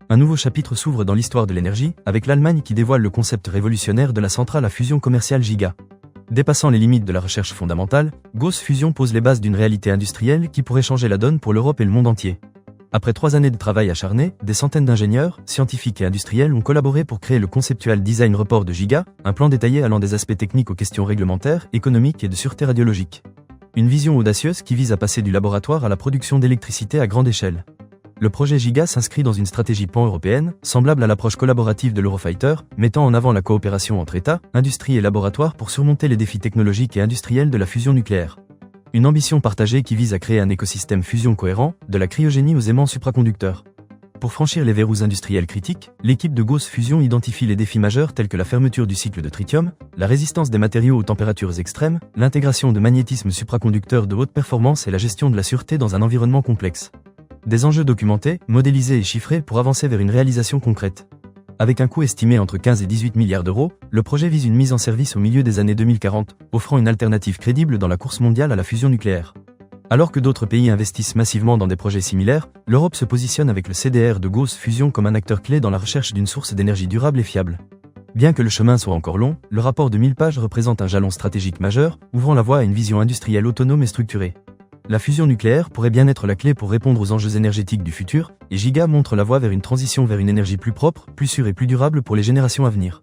Un nouveau chapitre s'ouvre dans l'histoire de l'énergie, avec l'Allemagne qui dévoile le concept révolutionnaire de la centrale à fusion commerciale Giga. Dépassant les limites de la recherche fondamentale, Gauss Fusion pose les bases d'une réalité industrielle qui pourrait changer la donne pour l'Europe et le monde entier. Après 3 années de travail acharné, des centaines d'ingénieurs, scientifiques et industriels ont collaboré pour créer le Conceptual Design Report de Giga, un plan détaillé allant des aspects techniques aux questions réglementaires, économiques et de sûreté radiologique. Une vision audacieuse qui vise à passer du laboratoire à la production d'électricité à grande échelle. Le projet Giga s'inscrit dans une stratégie pan-européenne, semblable à l'approche collaborative de l'Eurofighter, mettant en avant la coopération entre États, industrie et laboratoires pour surmonter les défis technologiques et industriels de la fusion nucléaire. Une ambition partagée qui vise à créer un écosystème fusion cohérent, de la cryogénie aux aimants supraconducteurs. Pour franchir les verrous industriels critiques, l'équipe de Gauss Fusion identifie les défis majeurs tels que la fermeture du cycle de tritium, la résistance des matériaux aux températures extrêmes, l'intégration de magnétisme supraconducteur de haute performance et la gestion de la sûreté dans un environnement complexe. Des enjeux documentés, modélisés et chiffrés pour avancer vers une réalisation concrète. Avec un coût estimé entre 15 et 18 milliards d'euros, le projet vise une mise en service au milieu des années 2040, offrant une alternative crédible dans la course mondiale à la fusion nucléaire. Alors que d'autres pays investissent massivement dans des projets similaires, l'Europe se positionne avec le CDR de Gauss Fusion comme un acteur clé dans la recherche d'une source d'énergie durable et fiable. Bien que le chemin soit encore long, le rapport de 1000 pages représente un jalon stratégique majeur, ouvrant la voie à une vision industrielle autonome et structurée. La fusion nucléaire pourrait bien être la clé pour répondre aux enjeux énergétiques du futur, et Giga montre la voie vers une transition vers une énergie plus propre, plus sûre et plus durable pour les générations à venir.